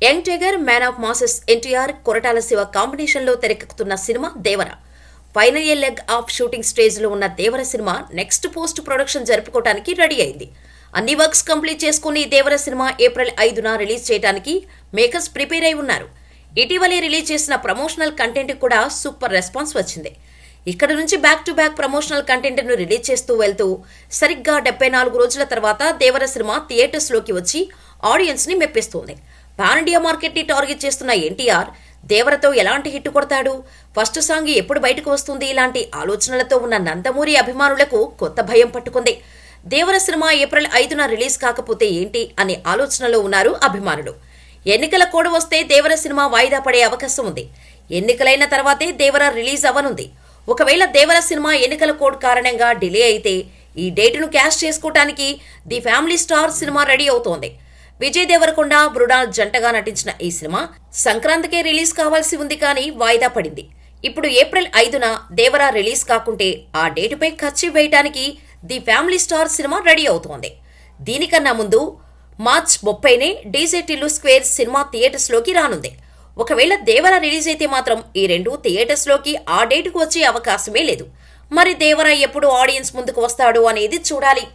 Young tiger, man of masses NTR, Koratala Shiva కాంబినేషన్లో తెరకెక్కుతున్న cinema Devara. Final year leg of shooting స్టేజ్లో ఉన్న దేవర సినిమా నెక్స్ట్ పోస్ట్ ప్రొడక్షన్ జరుపుకోవడానికి ready అయింది. అన్ని వర్క్స్ కంప్లీట్ చేసుకుని దేవర సినిమా ఏప్రిల్ 5న రిలీజ్ చేయడానికి మేకర్స్ ప్రిపేర్ అయి ఉన్నారు. ఇటీవలే రిలీజ్ చేసిన ప్రమోషనల్ కంటెంట్ కూడా సూపర్ రెస్పాన్స్ వచ్చింది. ఇక్కడ నుంచి back to back promotional content ను రిలీజ్ చేస్తూ వెళ్తూ సరిగ్గా 74 రోజుల తర్వాత దేవర సినిమా థియేటర్స్ లోకి వచ్చి ఆడియన్స్ ని మెప్పిస్తుంది. పాన్ ఇండియా మార్కెట్ ని టార్గెట్ చేస్తున్న ఎన్టీఆర్ దేవరతో ఎలాంటి హిట్ కొడతాడు, ఫస్ట్ సాంగ్ ఎప్పుడు బయటకు వస్తుంది, ఇలాంటి ఆలోచనలతో ఉన్న నందమూరి అభిమానులకు కొత్త భయం పట్టుకుంది. దేవర సినిమా ఏప్రిల్ 5న రిలీజ్ కాకపోతే ఏంటి అనే ఆలోచనలో ఉన్నారు అభిమానులు. ఎన్నికల కోడ్ వస్తే దేవర సినిమా వాయిదా పడే అవకాశం ఉంది. ఎన్నికలైన తర్వాతే దేవర రిలీజ్ అవ్వనుంది. ఒకవేళ దేవర సినిమా ఎన్నికల కోడ్ కారణంగా డిలే అయితే ఈ డేటును క్యాష్ చేసుకోవడానికి the family star cinema ready అవుతోంది. విజయ్ దేవరకొండ, మృణాల్ జంటగా నటించిన ఈ సినిమా సంక్రాంతికే రిలీజ్ కావాల్సి ఉంది కానీ వాయిదా పడింది. ఇప్పుడు ఏప్రిల్ 5న దేవర రిలీజ్ కాకుంటే ఆ డేటుపై ఖర్చు వేయడానికి the family star cinema ready అవుతోంది. దీనికన్నా ముందు మార్చ్ 30నే DJ Tillu square cinema theatres లోకి రానుంది. ఒకవేళ దేవర రిలీజ్ అయితే మాత్రం ఈ రెండు థియేటర్స్ లోకి ఆ డేటుకు వచ్చే అవకాశమే లేదు. మరి దేవర ఎప్పుడు ఆడియన్స్ ముందుకు వస్తాడు అనేది చూడాలి.